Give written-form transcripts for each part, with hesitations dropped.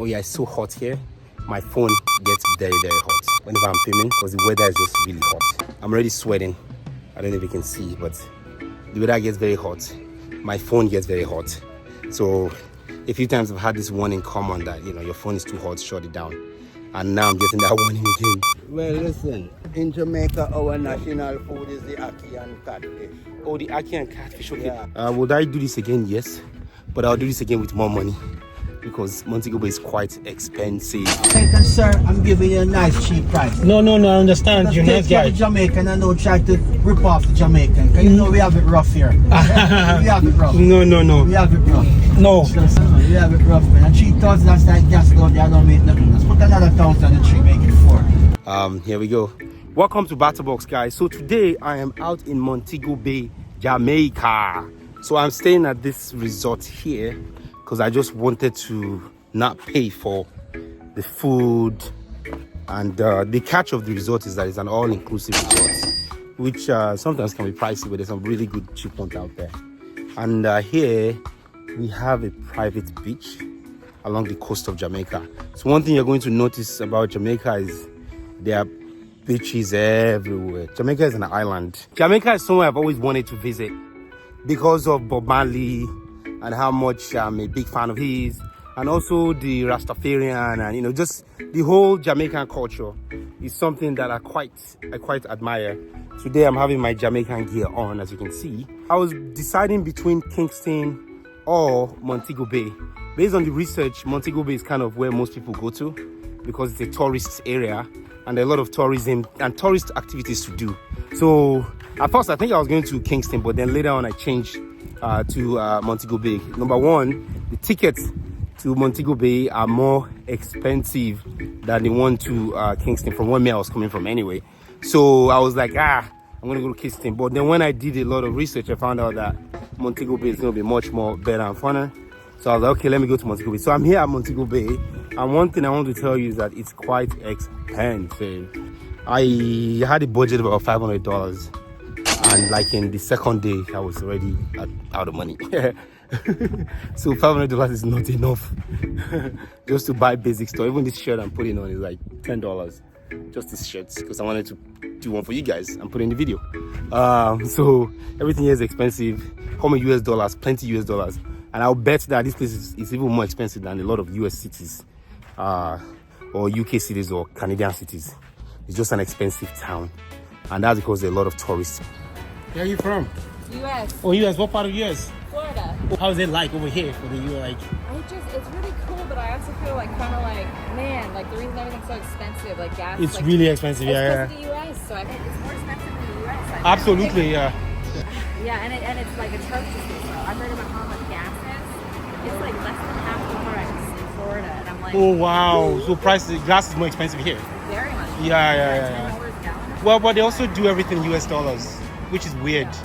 Oh yeah, it's so hot here. My phone gets very hot whenever I'm filming because the weather is just really hot. I'm already sweating. I don't know if you can see, but the weather gets very hot. My phone gets very hot. So a few times I've had this warning come on that, you know, your phone is too hot, shut it down. And now I'm getting that warning again. Well, listen, in Jamaica, our national food is the ackee and catfish. Oh, the ackee and catfish, okay. Yeah. Would I do this again? Yes. But I'll do this again with more money because Montego Bay is quite expensive. Hey, sir, I'm giving you a nice cheap price. No, I understand. You're nice guy. Jamaican and don't try to rip off the Jamaican. Because you know we have it rough here. We have it rough. No. We have it rough. No. We have it rough, man. And 3,000, that's like gas out there, I don't make nothing. Let's put another 1,000 on the tree, make it 4. Here we go. Welcome to BattaBox, guys. So today I am out in Montego Bay, Jamaica. So I'm staying at this resort here because I just wanted to not pay for the food. And the catch of the resort is that it's an all-inclusive resort, which sometimes can be pricey, but there's some really good cheap ones out there. And here we have a private beach along the coast of Jamaica. So one thing you're going to notice about Jamaica is there are beaches everywhere. Jamaica is an island. Jamaica is somewhere I've always wanted to visit because of Bob Marley and how much I'm a big fan of his, and also the Rastafarian, and you know, just the whole Jamaican culture is something that I quite admire. Today I'm having my Jamaican gear on, as you can see. I was deciding between Kingston or Montego Bay. Based on the research, Montego Bay is kind of where most people go to because it's a tourist area and there are a lot of tourism and tourist activities to do. So at first I think I was going to Kingston, but then later on I changed to Montego Bay. Number one, the tickets to Montego Bay are more expensive than the one to Kingston, from where I was coming from anyway. So I was like, I'm gonna go to Kingston. But then when I did a lot of research, I found out that Montego Bay is gonna be much more better and funner. So I was like, okay, let me go to Montego Bay. So I'm here at Montego Bay, and one thing I want to tell you is that it's quite expensive. I had a budget of about $500, and like in the second day, I was already out of money. So $500 is not enough just to buy basic stuff. Even this shirt I'm putting on is like $10. Just this shirt, because I wanted to do one for you guys and put in the video. So everything here is expensive. Come in US dollars, plenty US dollars. And I'll bet that this place is even more expensive than a lot of US cities, or UK cities, or Canadian cities. It's just an expensive town, and that's because there are a lot of tourists. Where are you from? US. Oh, US. What part of US? Florida. How is it like over here for the US? It's really cool, but I also feel like kind of like, man, like the reason everything's so expensive, like gas. It's like, really expensive, yeah. It's the US, so I think it's more expensive in the US. Absolutely, yeah. Yeah, and it's like atrocious. So I heard about how much gas is. It's like less than half the price in Florida, and I'm like, Oh wow! So gas is more expensive here. very much. Yeah. $10 a gallon. Well, but they also do everything US dollars, which is weird. It's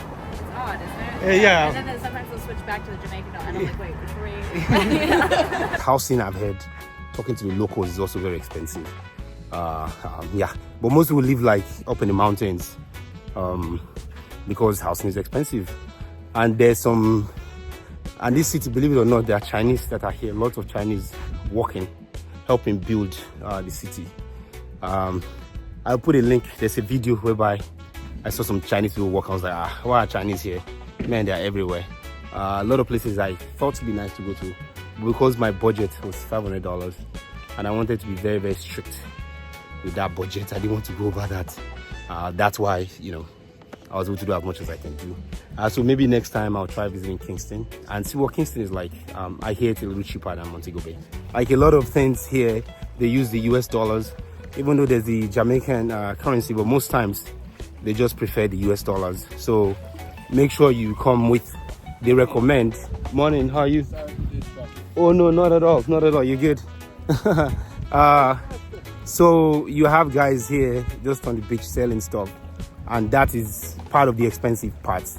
odd, isn't it? Yeah. And then sometimes they'll switch back to the Jamaican dollar, and I'm like, wait, which way? Housing, I've heard, talking to the locals, is also very expensive. Yeah, but most people live like up in the mountains, because housing is expensive. And there's some, and this city, believe it or not, there are Chinese that are here. Lots of Chinese working, helping build the city. I'll put a link. There's a video whereby I saw some Chinese people work. I was like, why are Chinese here? Man, they're everywhere. A lot of places I thought would be nice to go to, because my budget was $500 and I wanted to be very, very strict with that budget. I didn't want to go over that. That's why, you know, I was able to do as much as I can do. So maybe next time I'll try visiting Kingston and see what Kingston is like. I hear it's a little cheaper than Montego Bay. Like a lot of things here, they use the US dollars, even though there's the Jamaican currency, but most times they just prefer the US dollars. So make sure you come with, they recommend. Morning, how are you? Oh no, not at all, you're good. So you have guys here just on the beach selling stuff, and that is part of the expensive part.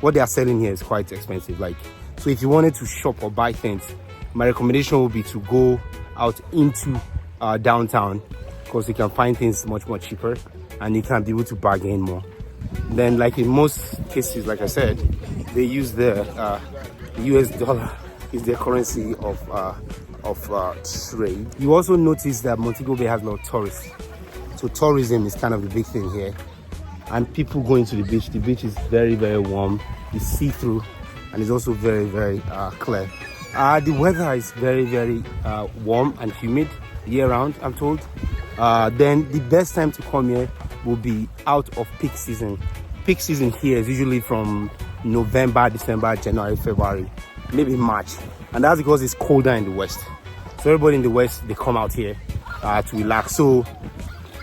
What they are selling here is quite expensive. Like, so if you wanted to shop or buy things, my recommendation would be to go out into downtown, because you can find things much more cheaper and you can be able to bargain more. Then, like in most cases, like I said, they use the US dollar. is their currency of trade. You also notice that Montego Bay has a lot of tourists. So tourism is kind of the big thing here. And people going to the beach. The beach is very, very warm. It's see-through and it's also very, very clear. The weather is very, very warm and humid year-round, I'm told. Then the best time to come here will be out of peak season. Peak season here is usually from November, December, January, February, maybe March. And that's because it's colder in the west. So everybody in the west, they come out here to relax. So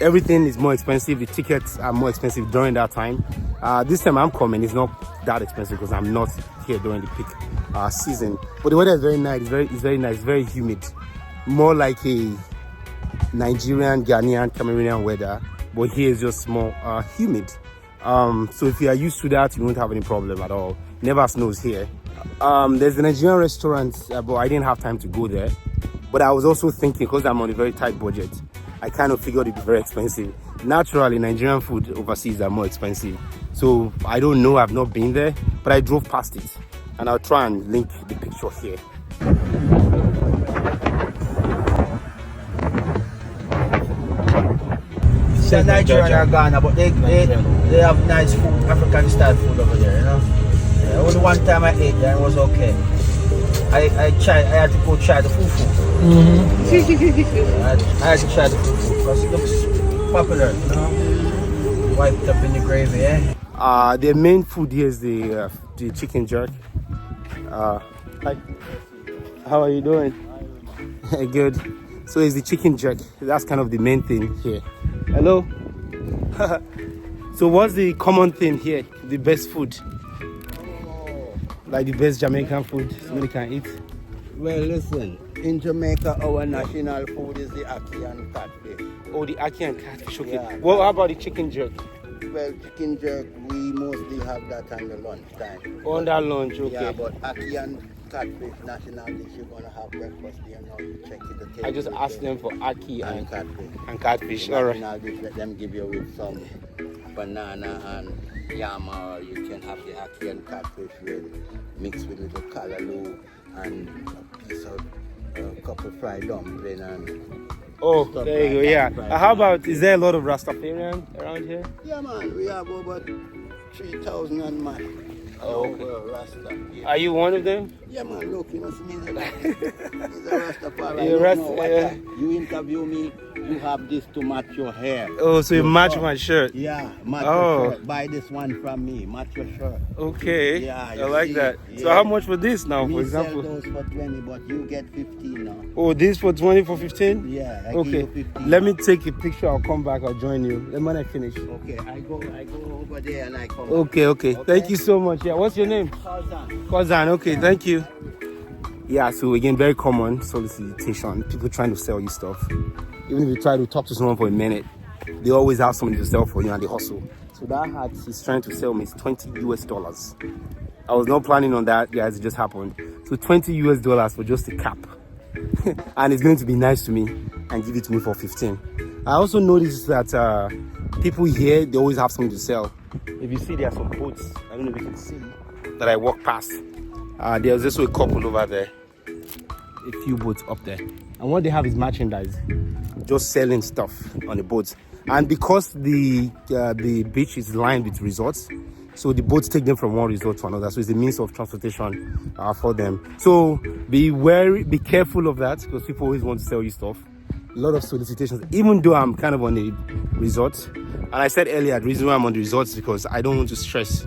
everything is more expensive. The tickets are more expensive during that time. This time I'm coming, it's not that expensive because I'm not here during the peak season. But the weather is very nice. It's very nice. It's very humid. More like a Nigerian, Ghanaian, Cameroonian weather. But here is just more humid. So if you are used to that, you won't have any problem at all. Never snows here. There's a Nigerian restaurant, but I didn't have time to go there. But I was also thinking, because I'm on a very tight budget, I kind of figured it'd be very expensive. Naturally, Nigerian food overseas are more expensive. So I don't know, I've not been there, but I drove past it. And I'll try and link the picture here. It's Nigeria and Ghana, but they have nice food, African style food over there, you know. Only one time I ate there, it was okay. I had to go try the fufu. I had to try the fufu because it looks popular, you know. Wiped up in the gravy, eh? The main food here is the chicken jerk. Hi. How are you doing? Good. So it's the chicken jerk. That's kind of the main thing here. Hello. So what's the common thing here? The best food? Like the best Jamaican food somebody can eat? Well, listen, in Jamaica, our national food is the ackee and catfish. Oh, the ackee and catfish, okay. Yeah. Well, how about the chicken jerk? Well, chicken jerk, we mostly have that on the lunchtime. On that lunch, okay. Yeah, but ackee and catfish, national dish, you're going to have breakfast there now. You check it. The table I just with asked them for ackee and catfish. and catfish. The All right. national dish, let them give you with some banana and yam, or you can have the ackee and catfish mixed with little callaloo and a piece of couple fried dumpling and Oh, stuff there you go, like yeah. that, fried How banana. about, is there a lot of Rastafarian around here? Yeah, man, we have over 3,000 and man. Oh, Over Rasta. Yeah. Are you one of them? Yeah, man, look, you know, see me there. He's a Rastafari. You're You Rasta, know what, yeah. You interview me, you have this to match your hair. Oh, so you Your match shirt. my shirt. Yeah, match Oh. your shirt. Buy this one from me, match your shirt. Okay, Yeah, I you like see, that. So yeah. how much for this now, for Me example? sell those for 20, but you get 15 now. Oh, this for 20 for 15? Yeah, I Okay, give you 15. let me take a picture. I'll come back. I'll join you. Then when I finish. Okay, I go over there and I come. Okay. Thank you so much. Yeah, what's your name? Thousand. Kozan. Okay, thank you. Yeah, so again, very common solicitation. People trying to sell you stuff. Even if you try to talk to someone for a minute, they always have something to sell for you and they hustle. So that hat he's trying to sell me is $20 US. I was not planning on that, guys. It just happened. So $20 US for just a cap. And it's going to be nice to me and give it to me for 15. I also noticed that people here, they always have something to sell. If you see, there are some boats. I don't know if you can see that I walk past. There's also a couple over there. A few boats up there. And what they have is merchandise. Just selling stuff on the boats. And because the beach is lined with resorts, so the boats take them from one resort to another. So it's a means of transportation for them. So be careful of that, because people always want to sell you stuff. A lot of solicitations, even though I'm kind of on a resort. And I said earlier, the reason why I'm on the resort is because I don't want to stress.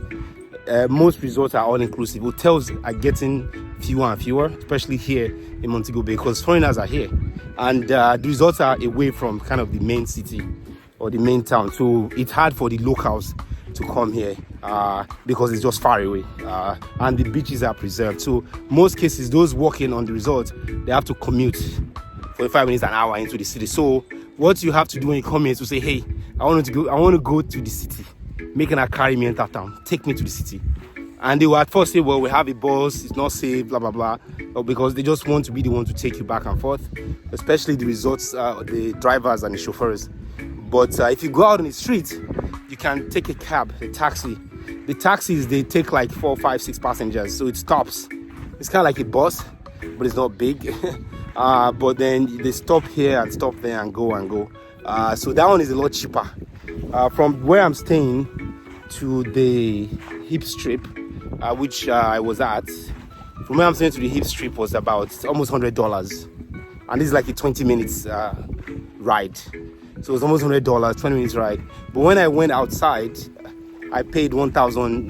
Most resorts are all inclusive. Hotels are getting fewer and fewer, especially here in Montego Bay, because foreigners are here. And the resorts are away from kind of the main city or the main town. So it's hard for the locals to come here because it's just far away. And the beaches are preserved. So most cases, those working on the resort, they have to commute 45 minutes, an hour into the city. So what you have to do when you come here is to say, hey, I want to go to the city. Make an carry me enter town, take me to the city. And they will at first say, well, we have a bus, it's not safe, blah, blah, blah. But because they just want to be the one to take you back and forth, especially the resorts, the drivers and the chauffeurs. But if you go out on the street, you can take a cab, a taxi. The taxis, they take like 4, 5, 6 passengers, so it stops. It's kind of like a bus. but it's not big. But then they stop here and stop there and go and go. So that one is a lot cheaper. From where I'm staying to the hip strip, which I was at, from where I'm staying to the hip strip was about almost $100. And this is like a 20 minutes ride. So it's almost $100, 20 minutes ride. But when I went outside, I paid 1,000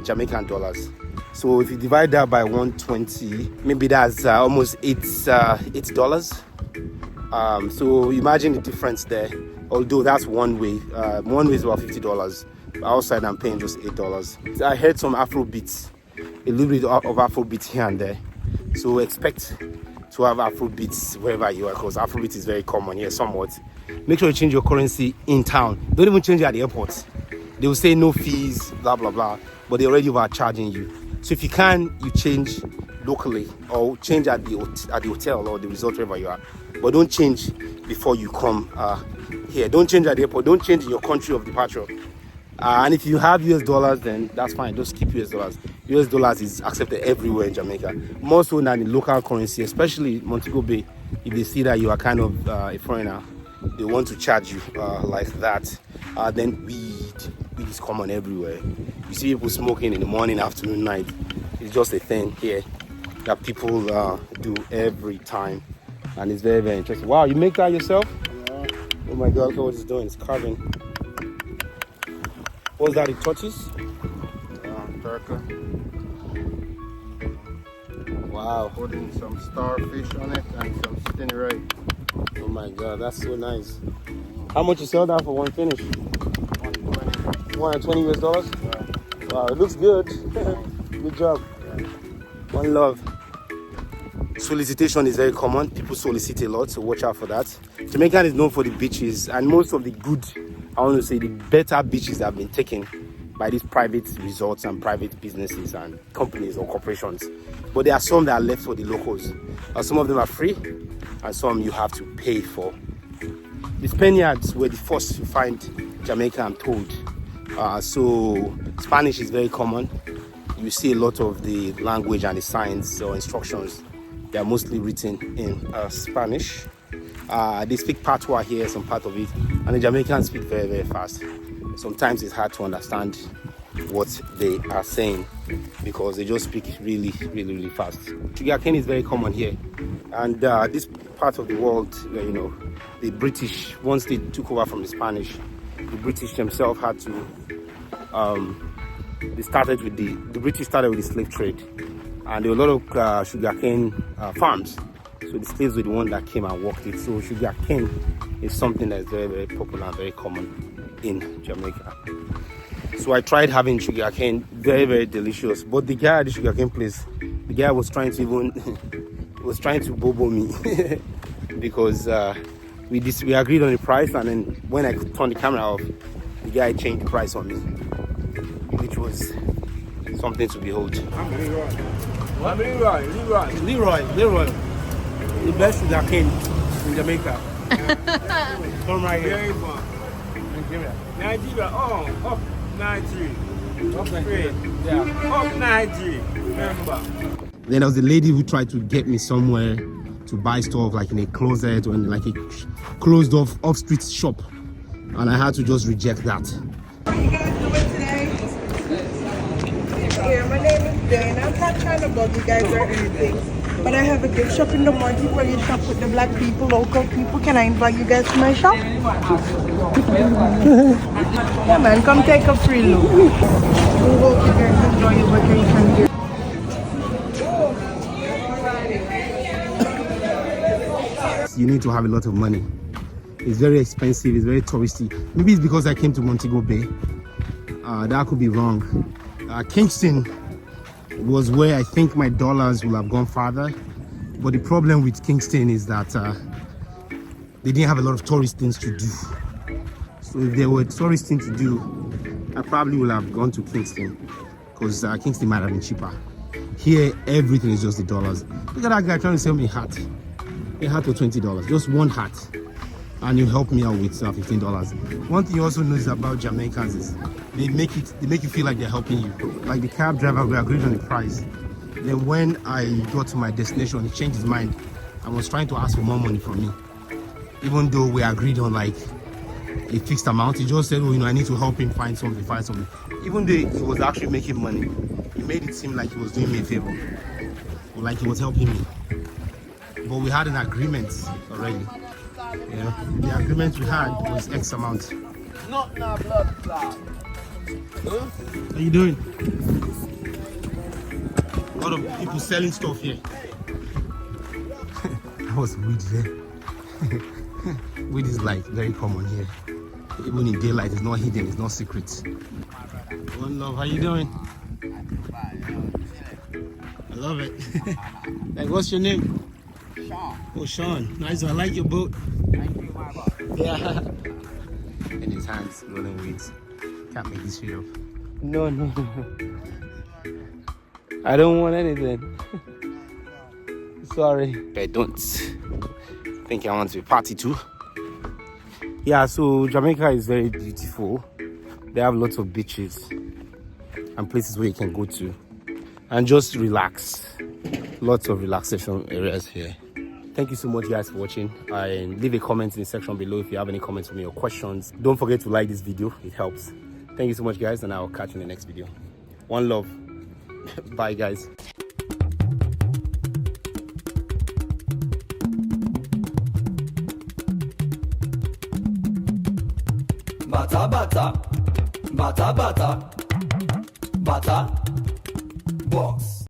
Jamaican dollars. So if you divide that by 120, maybe that's almost $8. So imagine the difference there. Although that's one way. One way is about $50. Outside I'm paying just $8. I heard some Afro beats, a little bit of Afro beats here and there. So expect to have Afro beats wherever you are, because Afro beats is very common here somewhat. Make sure you change your currency in town. Don't even change it at the airport. They will say no fees, blah blah blah, but they already overcharging you. So if you can, you change locally or change at the hotel or the resort wherever you are. But don't change before you come here. Don't change at the airport. Don't change in your country of departure. And if you have US dollars, then that's fine. Just keep US dollars. US dollars is accepted everywhere in Jamaica, more so than the local currency, especially Montego Bay. If they see that you are kind of a foreigner, they want to charge you like that. Then weed is common everywhere. You see people smoking in the morning, afternoon, night. It's just a thing here that people do every time, and it's very, very interesting. Wow, you make that yourself? Yeah. Oh my God, look at what it's doing. It's carving. What's that? It touches? Turkey. Wow. Putting some starfish on it and some stingray. Oh my God, that's so nice. How much you sell that for one finish? 120. $120 US dollars? Yeah. Wow, it looks good. Good job. Yeah. One love. Solicitation is very common. People solicit a lot, so watch out for that. Jamaica is known for the beaches, and most of the good, I want to say the better beaches have been taken by these private resorts and private businesses and companies or corporations. But there are some that are left for the locals. Some of them are free, and some you have to pay for. The Spaniards were the first to find Jamaica, I'm told. So Spanish is very common. You see a lot of the language and the signs or instructions. They are mostly written in Spanish. They speak Patois here, some part of it, and the Jamaicans speak very, very fast. Sometimes it's hard to understand what they are saying because they just speak really, really, really fast. Sugarcane is very common here, and this part of the world, where, you know, the British, once they took over from the Spanish, the British themselves had to. The British started with the slave trade, and there were a lot of sugarcane farms. So the slaves were the one that came and worked it. So sugarcane is something that is very, very popular and very common in Jamaica. So I tried having sugarcane, very, very delicious. But the guy at the sugarcane place, the guy was trying to bobo me because we agreed on the price, and then when I turned the camera off, the guy changed the price on me, which was something to behold. I'm Leroy. What? Leroy. The best sugarcane in Jamaica. Come right here. Nigeria, up Nigeria. Up Nigeria. Yeah. Up Nigeria, remember. Then there was a lady who tried to get me somewhere to buy stuff, like in a closet or in like a closed off street shop, and I had to just reject that. What are you guys doing today? Yeah, my name is Jane. I'm not trying to bug you guys or anything, but I have a gift shop in the morning where you shop with the black people, local people. Can I invite you guys to my shop? Yeah, man, come take a free look. We hope you guys enjoy your vacation here. You need to have a lot of money. It's very expensive, it's very touristy. Maybe it's because I came to Montego Bay. That could be wrong. Kingston was where I think my dollars will have gone farther. But the problem with Kingston is that they didn't have a lot of tourist things to do. So if there were tourist things to do, I probably would have gone to Kingston, because Kingston might have been cheaper. Here, everything is just the dollars. Look at that guy trying to sell me a hat. A hat for $20, just one hat. And you help me out with $15. One thing you also notice about Jamaicans is they make you feel like they're helping you. Like the cab driver, we agreed on the price. Then when I got to my destination, he changed his mind and was trying to ask for more money from me. Even though we agreed on like a fixed amount, he just said, oh, you know, I need to help him find something. Even though he was actually making money, he made it seem like he was doing me a favor, or like he was helping me. But we had an agreement already. Yeah, the agreement we had was X amount. Not no blood clot. Huh? How you doing? A lot of people selling stuff here. That was weed there. Weed is like very common here. Even in daylight, it's not hidden, it's not secret. One love, how you doing? I love it. Like, what's your name? Sean. Oh, Sean. Nice one. I like your boat. Thank you, my boy. Yeah. In his hands, rolling weeds. Can't make this shit up. No. I don't want anything. Sorry. I don't think I want to party too. Yeah, so Jamaica is very beautiful. They have lots of beaches and places where you can go to and just relax. Lots of relaxation areas here. Thank you so much, guys, for watching. And leave a comment in the section below if you have any comments for me or questions. Don't forget to like this video, it helps. Thank you so much, guys, and I'll catch you in the next video. One love. Bye, guys. BattaBox.